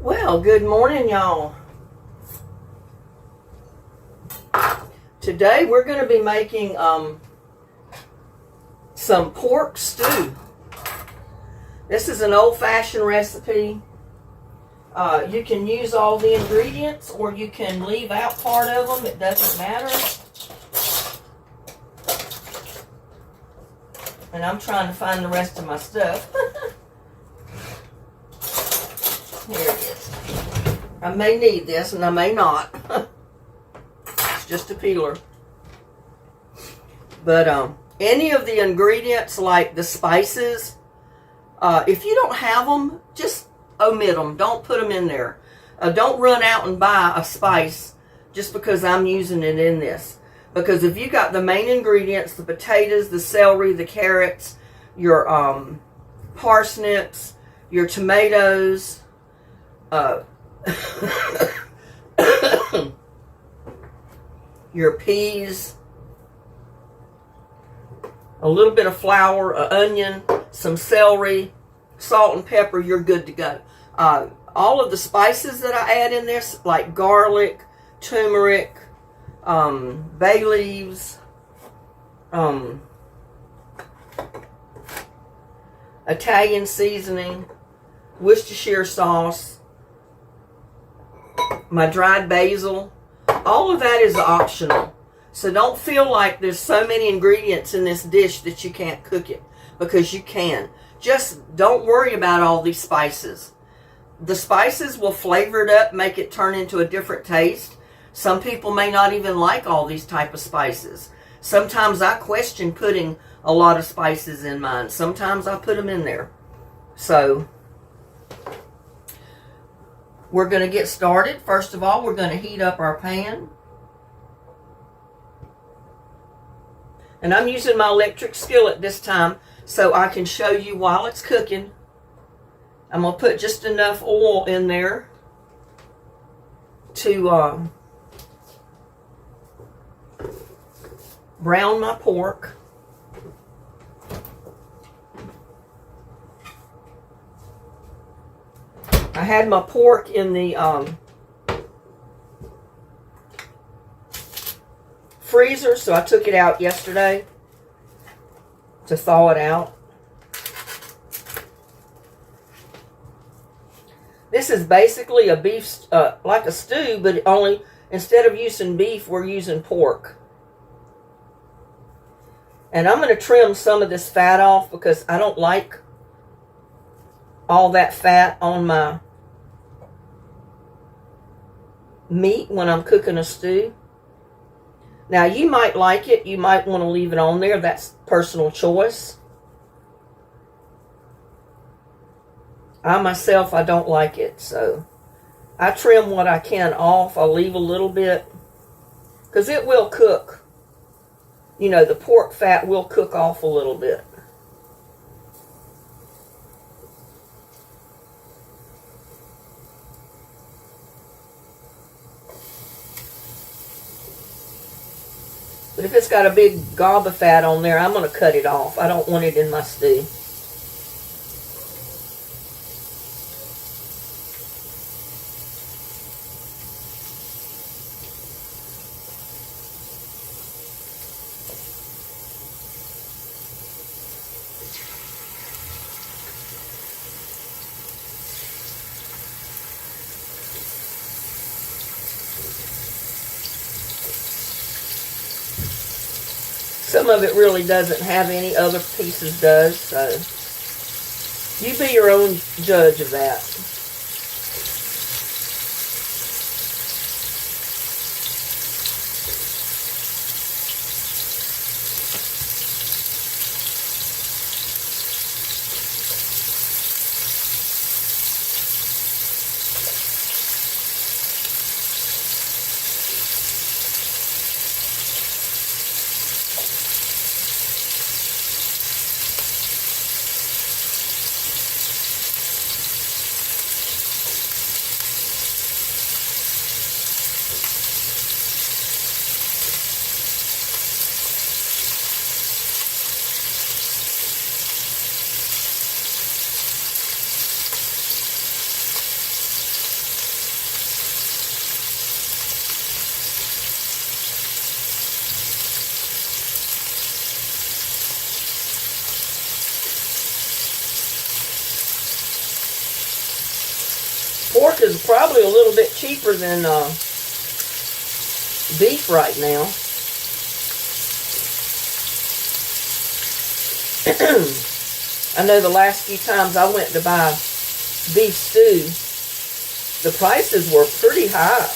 Well, good morning, y'all. Today we're going to be making some pork stew. This is an old-fashioned recipe. You can use all the ingredients or you can leave out part of them. It doesn't matter. And I'm trying to find the rest of my stuff. Here it is. I may need this and I may not. It's just a peeler. But any of the ingredients, like the spices, if you don't have them, just omit them. Don't put them in there. Don't run out and buy a spice just because I'm using it in this. Because if you got the main ingredients, the potatoes, the celery, the carrots, your parsnips, your tomatoes, your peas, a little bit of flour, an onion, some celery, salt and pepper, you're good to go. All of the spices that I add in this, like garlic, turmeric, bay leaves, Italian seasoning, Worcestershire sauce, my dried basil, all of that is optional. So don't feel like there's so many ingredients in this dish that you can't cook it, because you can. Just don't worry about all these spices. The spices will flavor it up, make it turn into a different taste. Some people may not even like all these type of spices. Sometimes I question putting a lot of spices in mine. Sometimes I put them in there. So we're going to get started. First of all, we're going to heat up our pan. And I'm using my electric skillet this time so I can show you while it's cooking. I'm going to put just enough oil in there to brown my pork. I had my pork in the freezer, so I took it out yesterday to thaw it out. This is basically a beef, like a stew, but only instead of using beef, we're using pork. And I'm going to trim some of this fat off because I don't like all that fat on my meat when I'm cooking a stew. Now, you might like it. You might want to leave it on there. That's personal choice. I myself, I don't like it. So I trim what I can off. I'll leave a little bit because it will cook. You know, the pork fat will cook off a little bit. But if it's got a big gob of fat on there, I'm going to cut it off. I don't want it in my stew. Some of it really doesn't have any, other pieces does, so you be your own judge of that. is probably a little bit cheaper than beef right now. I know the last few times I went to buy beef stew, the prices were pretty high.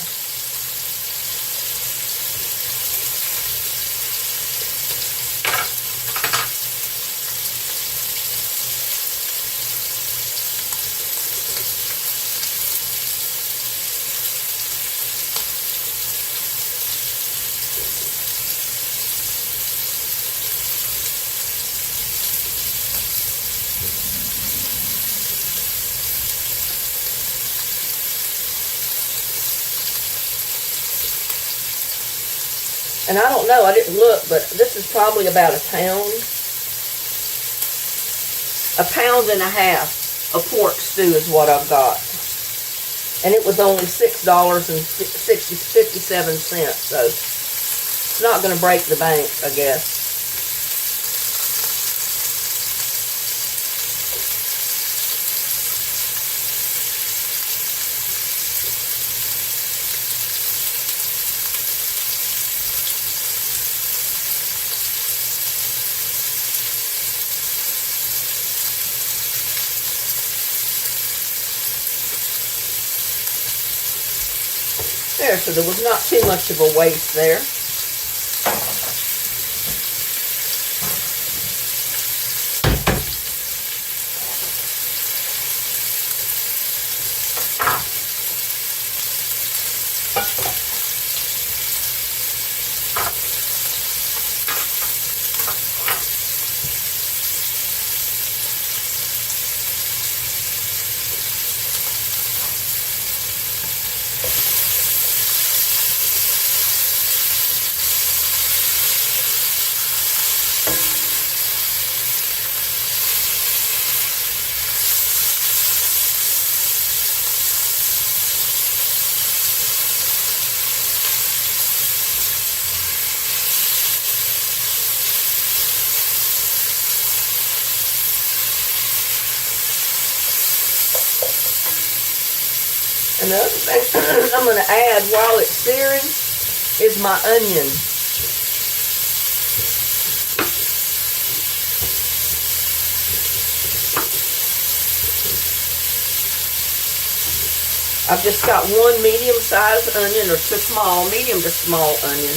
And I don't know, I didn't look, but this is probably about a pound. A pound and a half of pork stew is what I've got. And it was only $6.57, so it's not going to break the bank, I guess. There, so there was not too much of a waste there. And the other thing I'm going to add while it's searing is my onion. I've just got one medium-sized onion, or medium to small onion.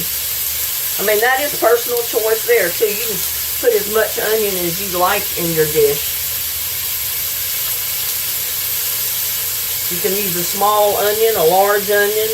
I mean, that is personal choice there, too. You can put as much onion as you like in your dish. You can use a small onion, a large onion.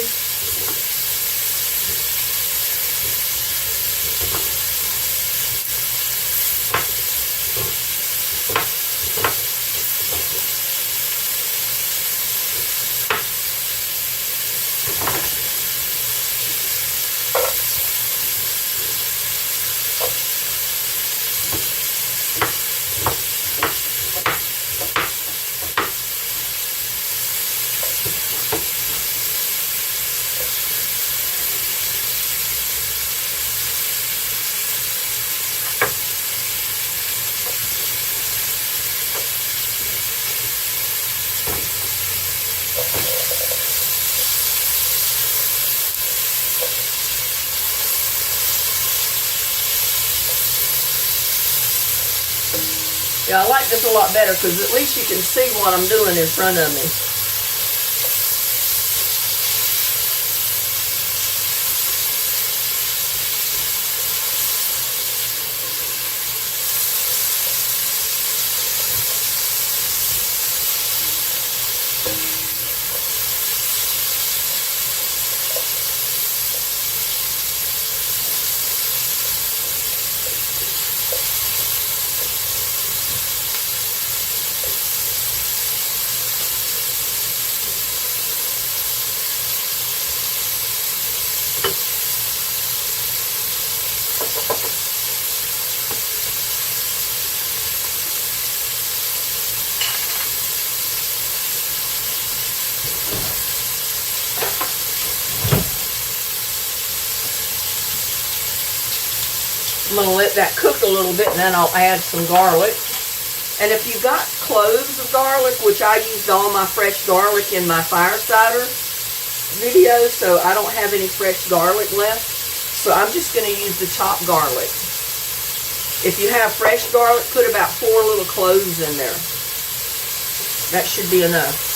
Yeah, I like this a lot better because at least you can see what I'm doing in front of me. I'm going to let that cook a little bit and then I'll add some garlic. And if you've got cloves of garlic, which I used all my fresh garlic in my Firesider video, so I don't have any fresh garlic left. So I'm just going to use the chopped garlic. If you have fresh garlic, put about 4 little cloves in there. That should be enough.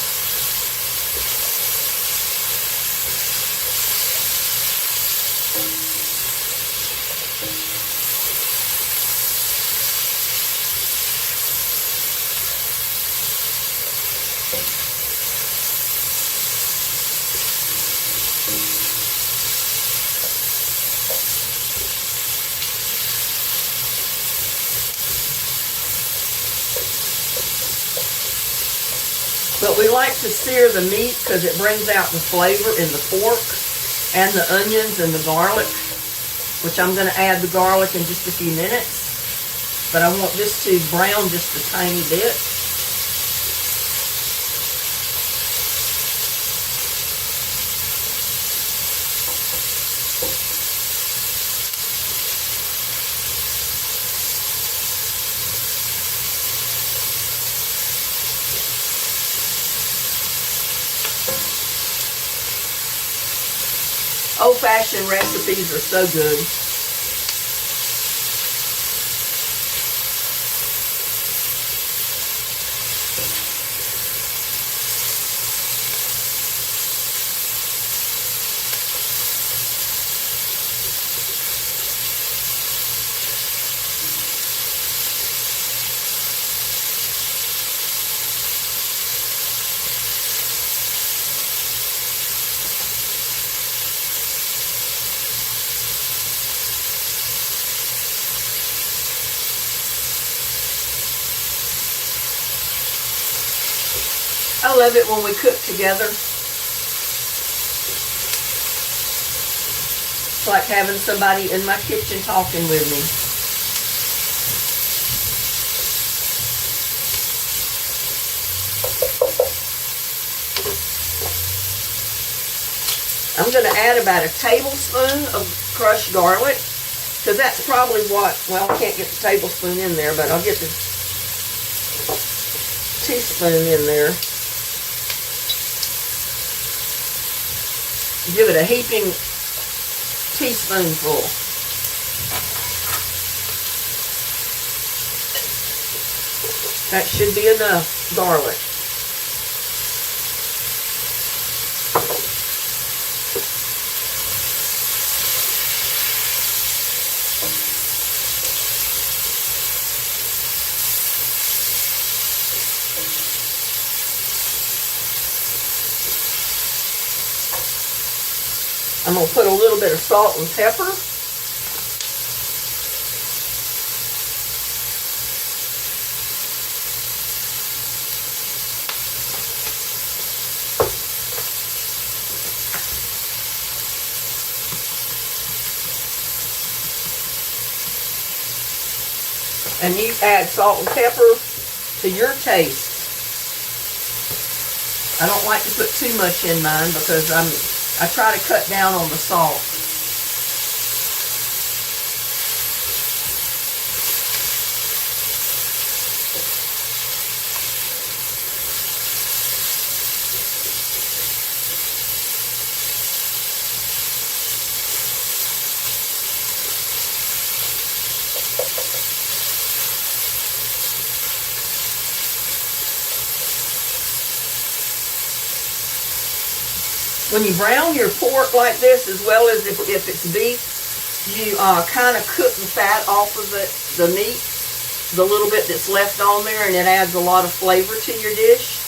But we like to sear the meat because it brings out the flavor in the pork and the onions and the garlic, which I'm going to add the garlic in just a few minutes. But I want this to brown just a tiny bit. Old-fashioned recipes are so good. I love it when we cook together. It's like having somebody in my kitchen talking with me. I'm going to add about a tablespoon of crushed garlic, because that's probably what, well, I can't get the tablespoon in there, but I'll get the teaspoon in there. Give it a heaping teaspoonful. That should be enough garlic. I'm going to put a little bit of salt and pepper. And you add salt and pepper to your taste. I don't like to put too much in mine because I try to cut down on the salt. When you brown your pork like this, as well as if it's beef, you kind of cook the fat off of the meat, the little bit that's left on there, and it adds a lot of flavor to your dish.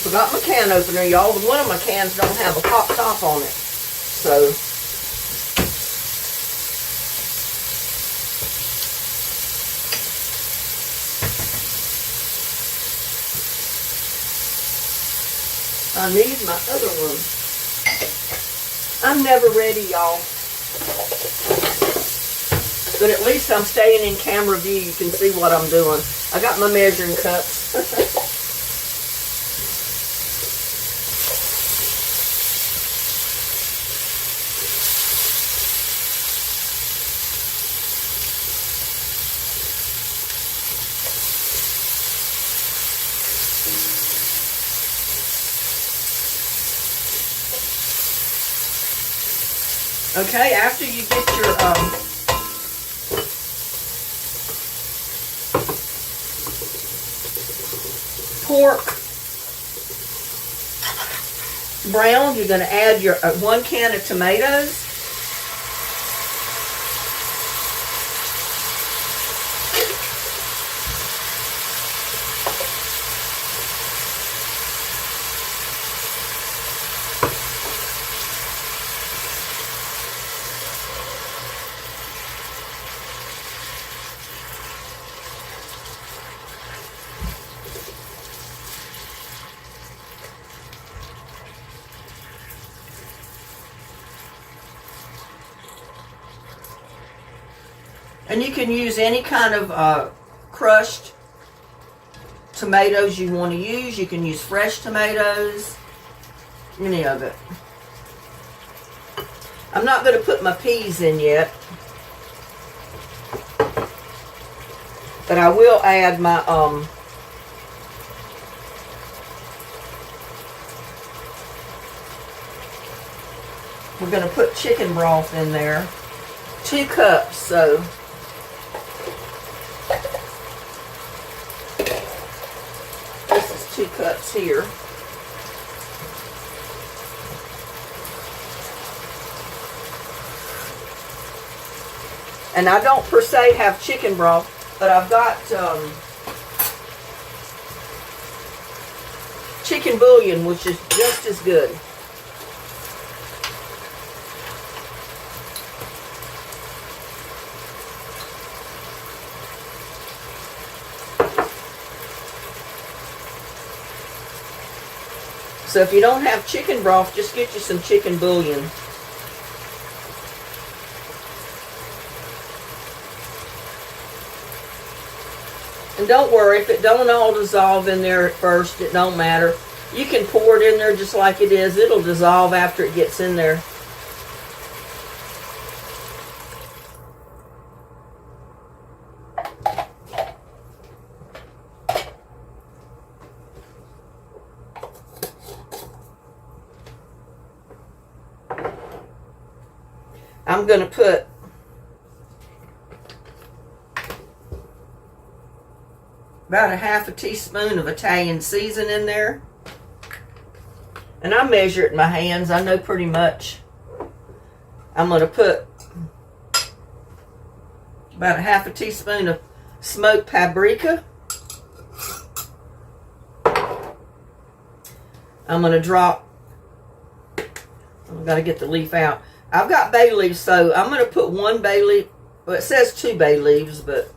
Forgot my can opener, y'all. One of my cans don't have a pop top on it. So, I need my other one. I'm never ready, y'all. But at least I'm staying in camera view. You can see what I'm doing. I got my measuring cups. Okay, after you get your pork brown, you're going to add your 1 can of tomatoes. And you can use any kind of crushed tomatoes you want to use. You can use fresh tomatoes, any of it. I'm not going to put my peas in yet, but I will add my we're going to put chicken broth in there. 2 cups, so this is 2 cups here. And I don't per se have chicken broth, but I've got chicken bouillon, which is just as good. So if you don't have chicken broth, just get you some chicken bouillon. And don't worry, if it don't all dissolve in there at first, it don't matter. You can pour it in there just like it is. It'll dissolve after it gets in there. I'm going to put about a half a teaspoon of Italian season in there. And I measure it in my hands. I know pretty much. I'm going to put about a half a teaspoon of smoked paprika. I'm going to drop, I've got to get the leaf out. I've got bay leaves, so I'm going to put 1 bay leaf. Well, it says 2 bay leaves, but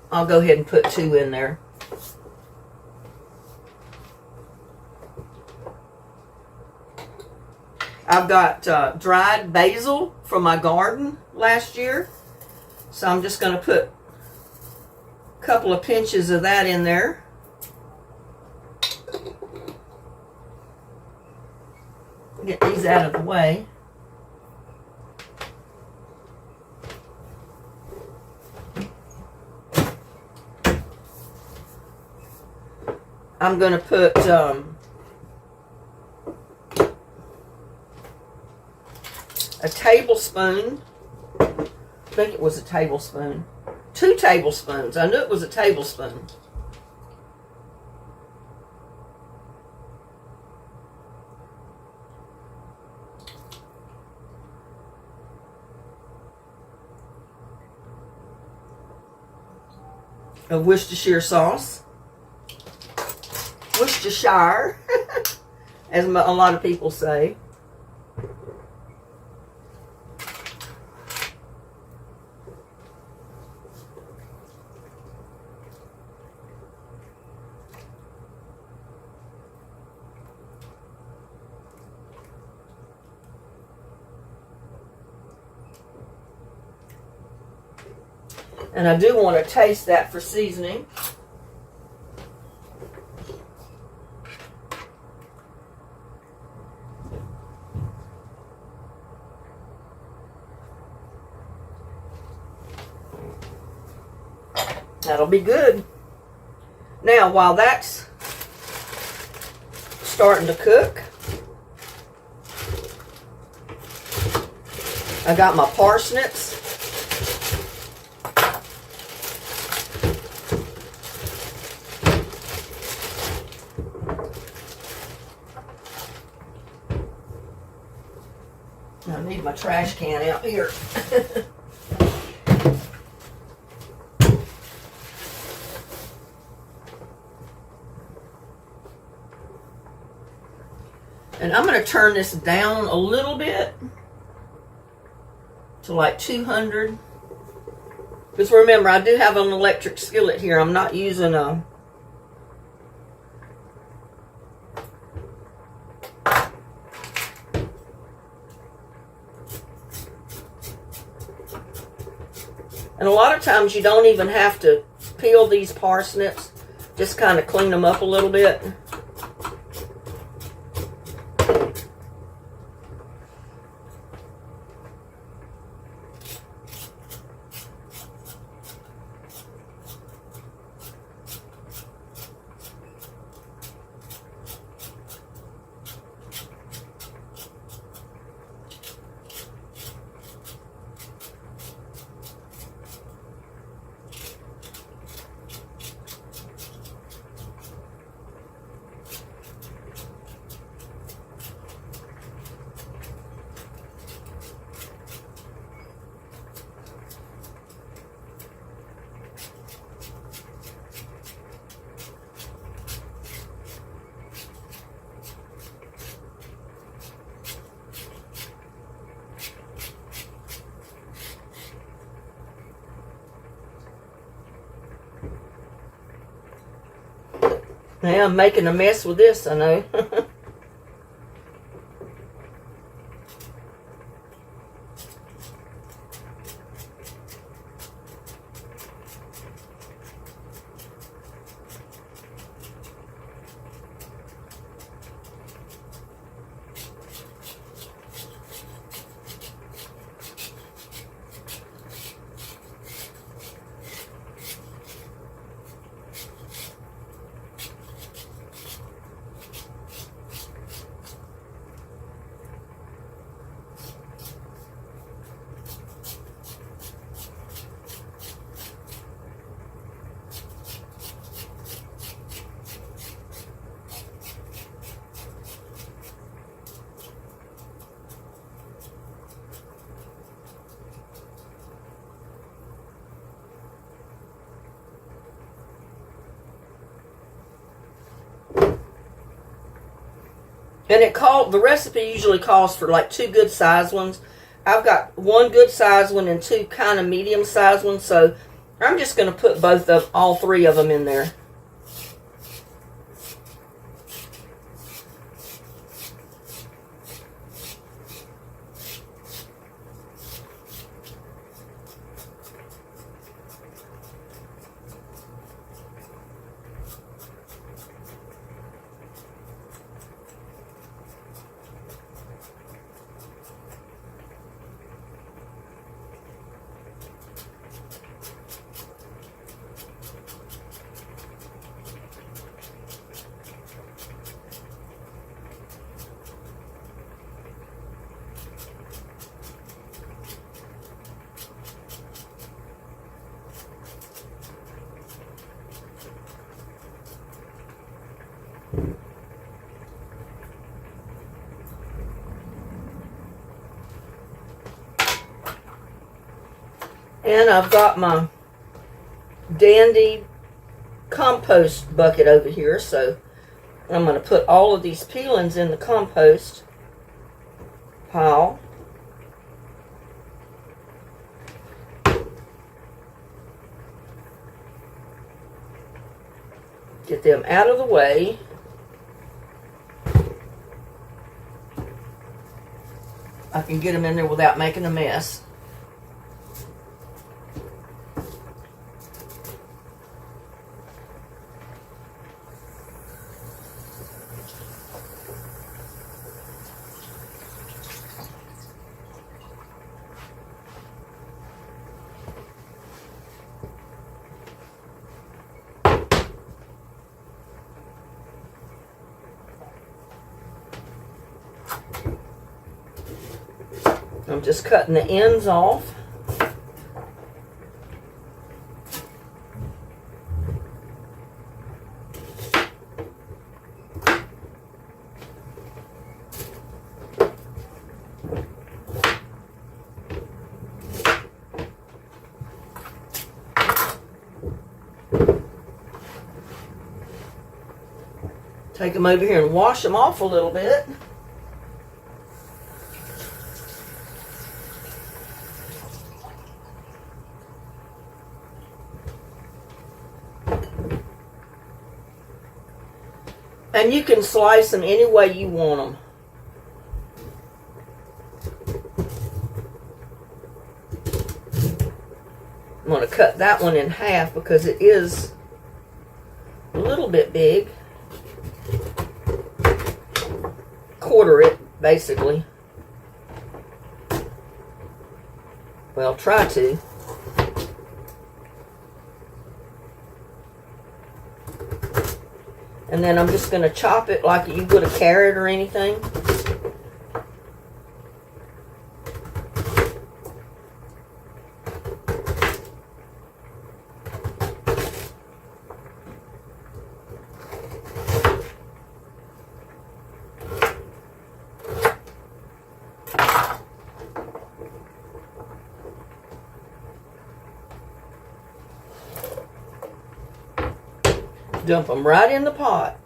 I'll go ahead and put 2 in there. I've got dried basil from my garden last year, so I'm just going to put a couple of pinches of that in there. Get these out of the way. I'm going to put a tablespoon. I think it was a tablespoon. 2 tablespoons. I knew it was a tablespoon. Of Worcestershire sauce. Worcestershire, as a lot of people say. And I do want to taste that for seasoning. That'll be good. Now, while that's starting to cook, I got my parsnips. I need my trash can out here. And I'm going to turn this down a little bit to like 200. Because remember, I do have an electric skillet here. I'm not using a... And a lot of times you don't even have to peel these parsnips. Just kind of clean them up a little bit. Yeah, I'm making a mess with this, I know. And the recipe usually calls for like 2 good sized ones. I've got 1 good sized one and 2 kind of medium sized ones, so I'm just going to put all 3 of them in there. And I've got my dandy compost bucket over here, so I'm going to put all of these peelings in the compost pile. Get them out of the way. I can get them in there without making a mess. I'm just cutting the ends off. Take them over here and wash them off a little bit. And you can slice them any way you want them. I'm going to cut that one in half because it is a little bit big. Quarter it, basically. Well, try to. And then I'm just going to chop it like you would a carrot or anything. Dump them right in the pot.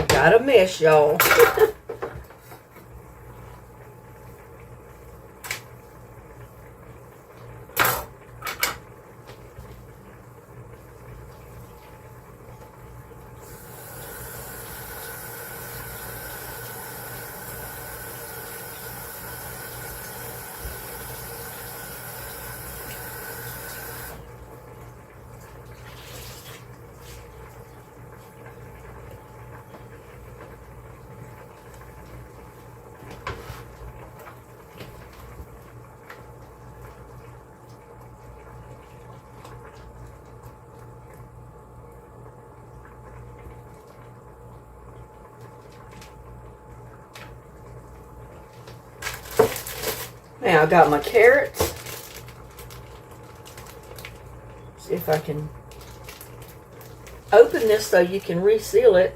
Got a mess, y'all. Now I got my carrots. See if I can open this so you can reseal it.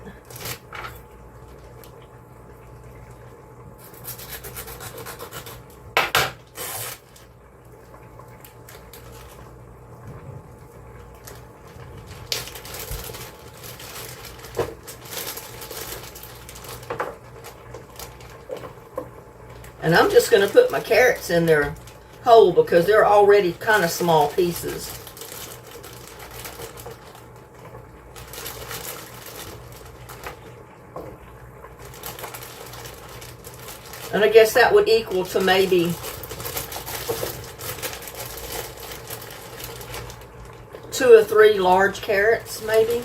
And I'm just going to put my carrots in there whole because they're already kind of small pieces. And I guess that would equal to maybe 2 or 3 large carrots, maybe.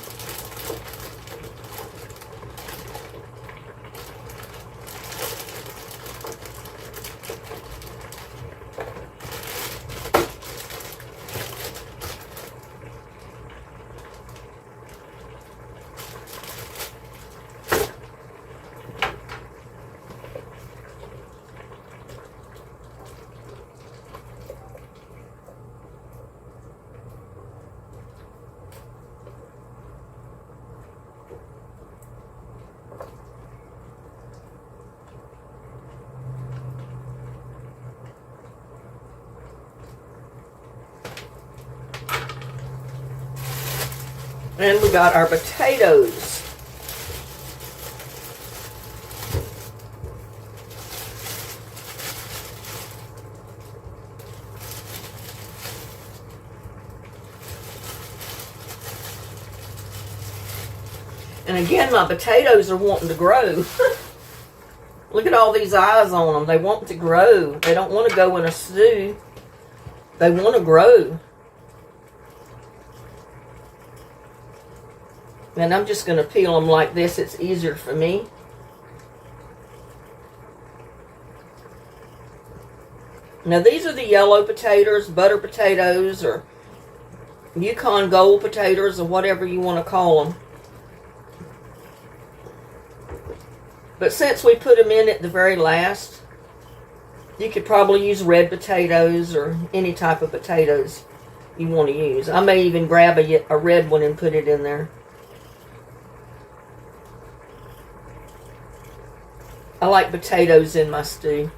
And we got our potatoes. And again, my potatoes are wanting to grow. Look at all these eyes on them. They want to grow. They don't want to go in a stew. They want to grow. And I'm just going to peel them like this. It's easier for me. Now these are the yellow potatoes, butter potatoes, or Yukon Gold potatoes, or whatever you want to call them. But since we put them in at the very last, you could probably use red potatoes or any type of potatoes you want to use. I may even grab a red one and put it in there. I like potatoes in my stew.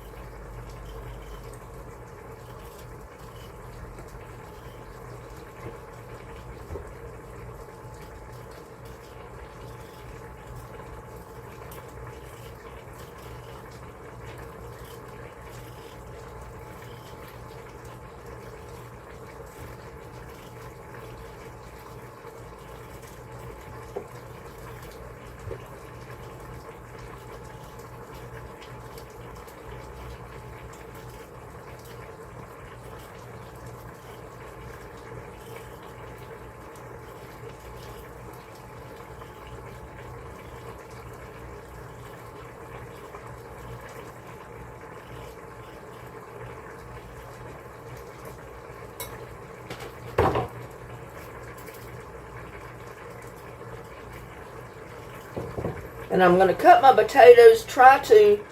And I'm going to cut my potatoes, try to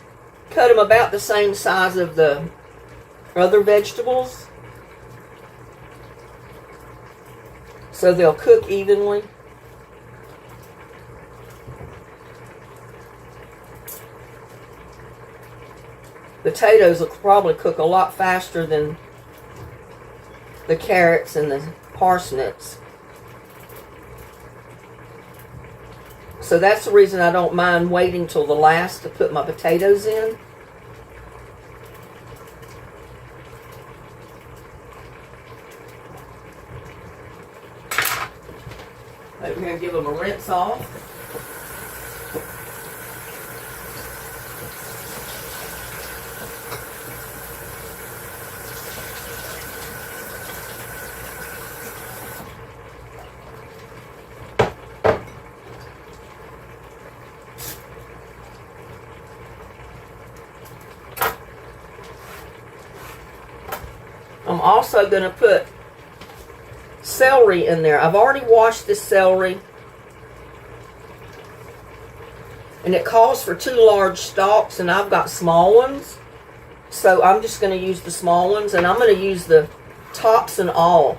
cut them about the same size of the other vegetables, so they'll cook evenly. Potatoes will probably cook a lot faster than the carrots and the parsnips. So that's the reason I don't mind waiting till the last to put my potatoes in. We're going to give them a rinse off. I'm also going to put celery in there. I've already washed this celery, and it calls for 2 large stalks, and I've got small ones, so I'm just going to use the small ones, and I'm going to use the tops and all.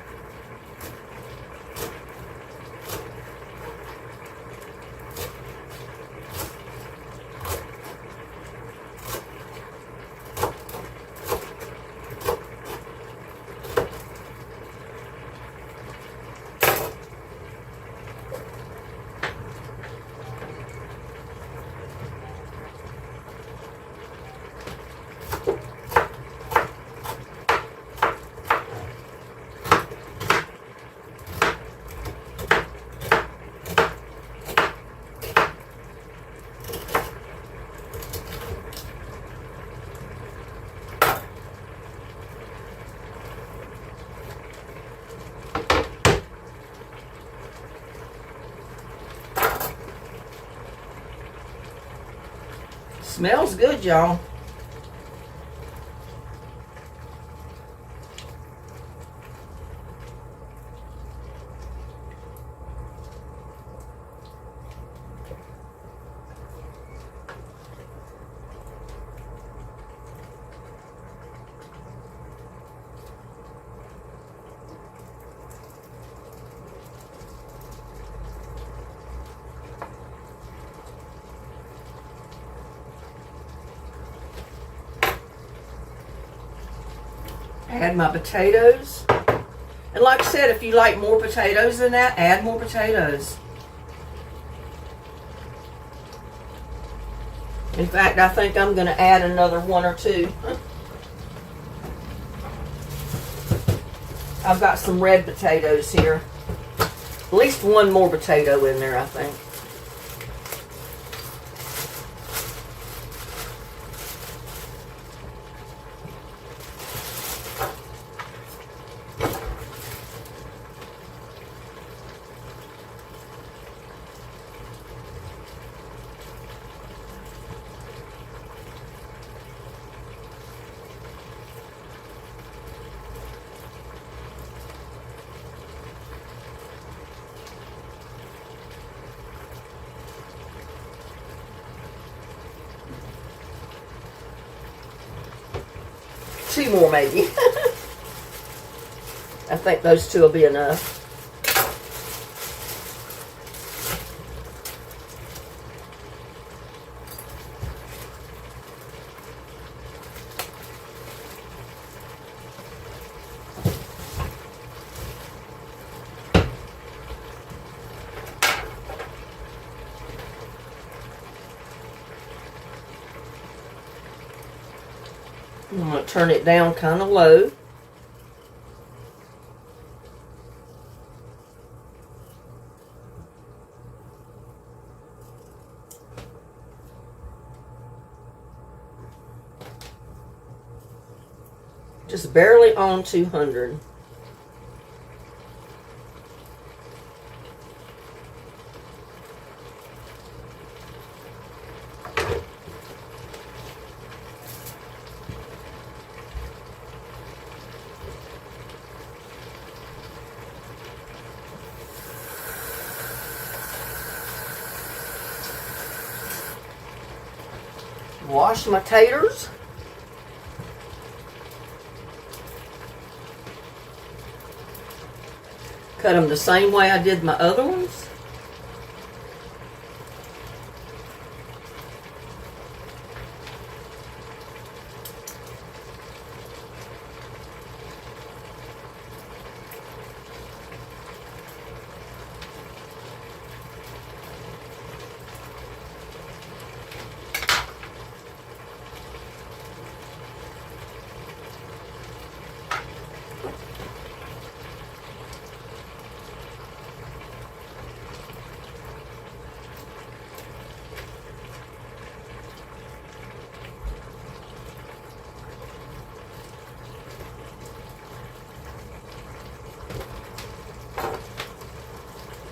Smells good, y'all. Add my potatoes. And like I said, if you like more potatoes than that, add more potatoes. In fact, I think I'm going to add another one or two. I've got some red potatoes here. At least one more potato in there, I think. Two more maybe. I think those two will be enough. I'm going to turn it down kind of low. Just barely on 200. Wash my taters. Cut them the same way I did my other ones.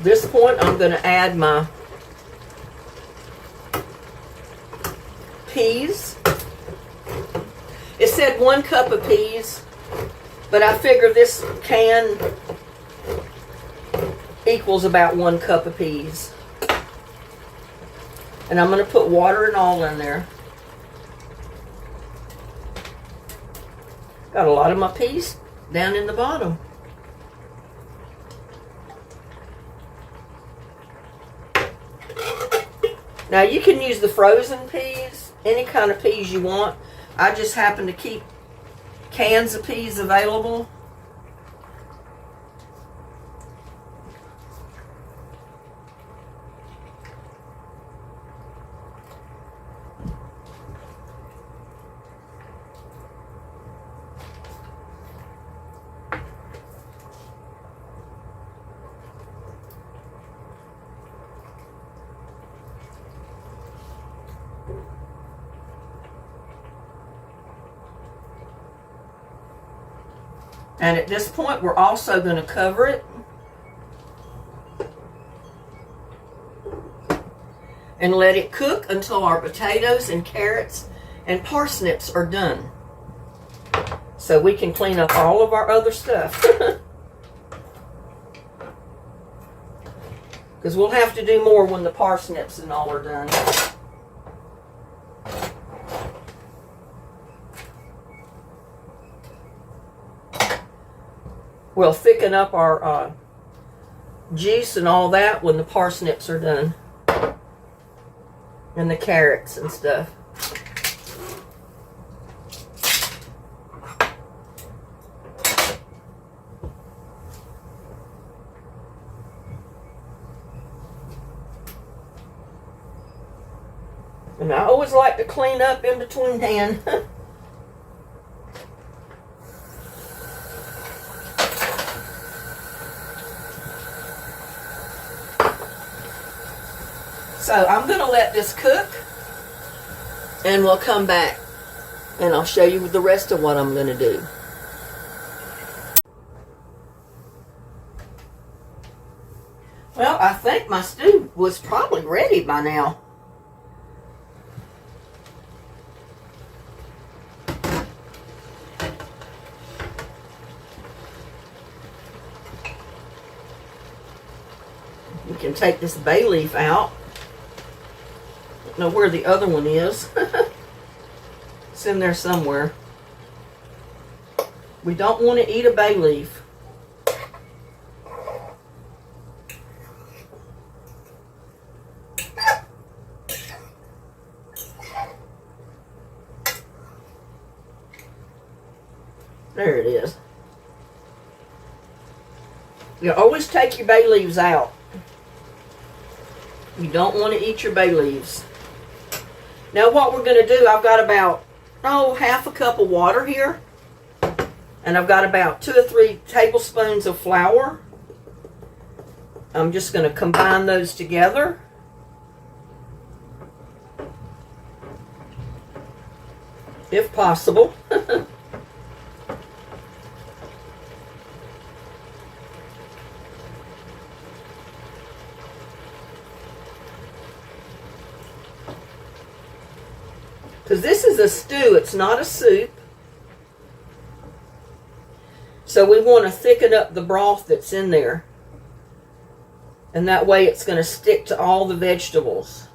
This point, I'm going to add my peas. It said 1 cup of peas, but I figure this can equals about 1 cup of peas. And I'm going to put water and all in there. Got a lot of my peas down in the bottom. Now you can use the frozen peas, any kind of peas you want. I just happen to keep cans of peas available. And at this point, we're also going to cover it. and let it cook until our potatoes and carrots and parsnips are done. So we can clean up all of our other stuff. Because we'll have to do more when the parsnips and all are done. We'll thicken up our juice and all that when the parsnips are done. And the carrots and stuff. And I always like to clean up in between hand. So I'm going to let this cook, and we'll come back and I'll show you the rest of what I'm going to do. Well, I think my stew was probably ready by now. We can take this bay leaf out. Don't know where the other one is. It's in there somewhere. We don't want to eat a bay leaf. There it is. You always take your bay leaves out. You don't want to eat your bay leaves. Now what we're going to do, I've got about, half a cup of water here. And I've got about 2 or 3 tablespoons of flour. I'm just going to combine those together. If possible. Because this is a stew, it's not a soup. So we want to thicken up the broth that's in there. And that way it's going to stick to all the vegetables.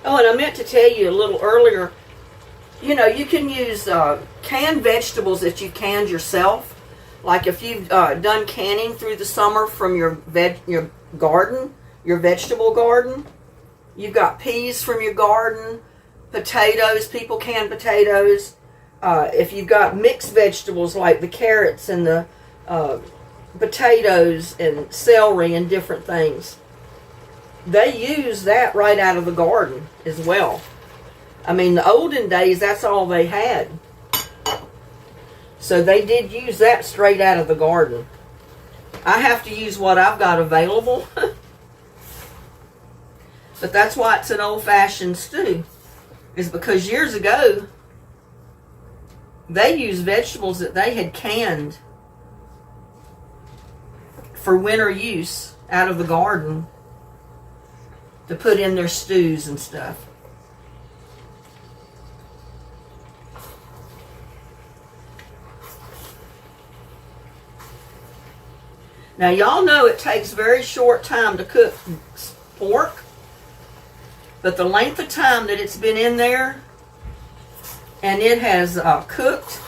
Oh, and I meant to tell you a little earlier, you know, you can use canned vegetables that you canned yourself. Like if you've done canning through the summer from your garden, your vegetable garden. You've got peas from your garden, potatoes, people can potatoes. If you've got mixed vegetables like the carrots and the potatoes and celery and different things, they use that right out of the garden as well. I mean, the olden days, that's all they had. So they did use that straight out of the garden. I have to use what I've got available. But that's why it's an old-fashioned stew. Is because years ago, they used vegetables that they had canned for winter use out of the garden to put in their stews and stuff. Now, y'all know it takes very short time to cook pork, but the length of time that it's been in there and it has cooked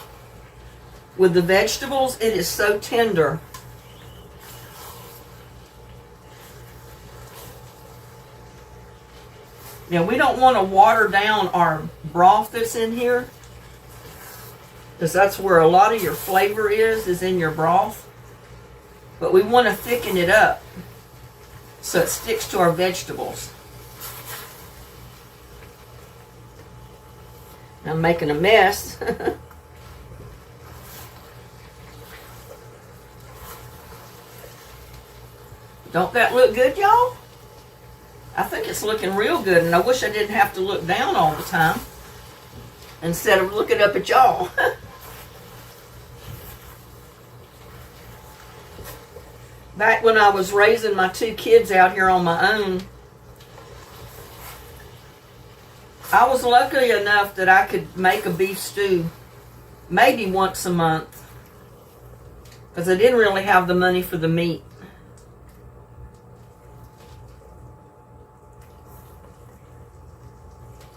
with the vegetables, it is so tender. Now, we don't want to water down our broth that's in here, because that's where a lot of your flavor is in your broth. But we want to thicken it up so it sticks to our vegetables. I'm making a mess. Don't that look good, y'all? I think it's looking real good, and I wish I didn't have to look down all the time. instead of looking up at y'all. Back when I was raising my 2 kids out here on my own, I was lucky enough that I could make a beef stew maybe once a month, because I didn't really have the money for the meat.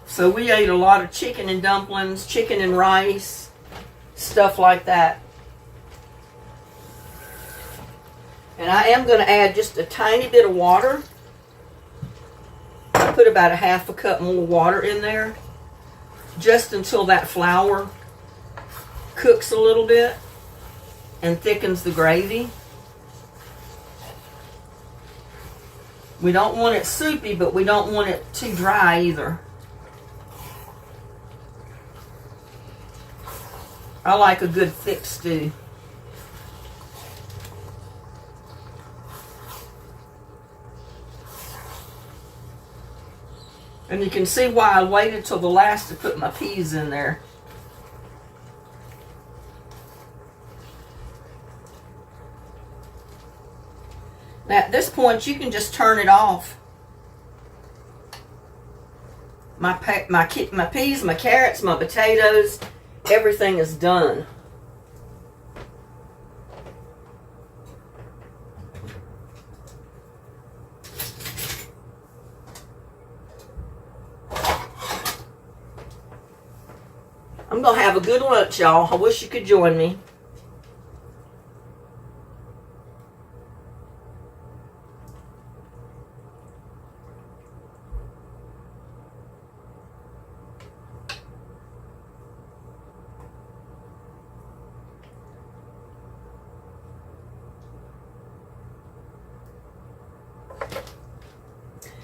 So we ate a lot of chicken and dumplings, chicken and rice, stuff like that. And I am going to add just a tiny bit of water. Put about a half a cup more water in there, just until that flour cooks a little bit and thickens the gravy. We don't want it soupy, but we don't want it too dry either. I like a good thick stew. And you can see why I waited till the last to put my peas in there. Now at this point you can just turn it off. My peas, my carrots, my potatoes, everything is done. I'm going to have a good lunch, y'all. I wish you could join me.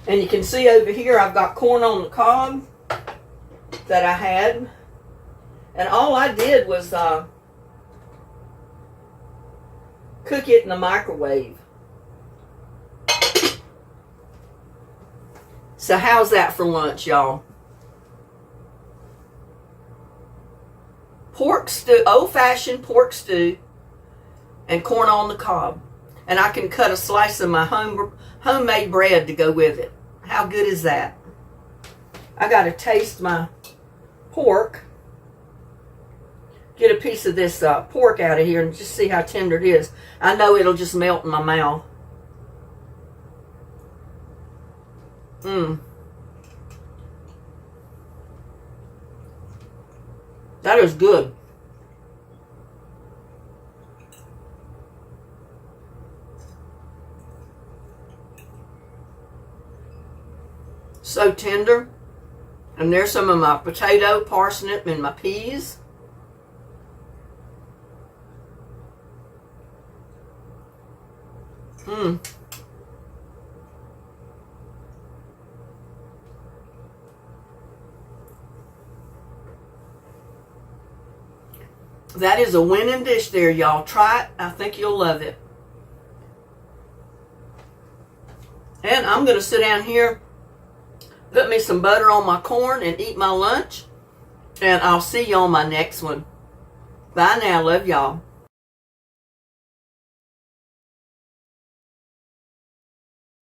And you can see over here I've got corn on the cob that I had. And all I did was cook it in the microwave. So how's that for lunch, y'all? Pork stew, old-fashioned pork stew, and corn on the cob. And I can cut a slice of my homemade bread to go with it. How good is that? I got to taste my pork. Get a piece of this pork out of here and just see how tender it is. I know it'll just melt in my mouth. That is good. So tender. And there's some of my potato, parsnip, and my peas. That is a winning dish there, y'all. Try it. I think you'll love it. And I'm going to sit down here, put me some butter on my corn, and eat my lunch. And I'll see you on my next one. Bye now. Love y'all.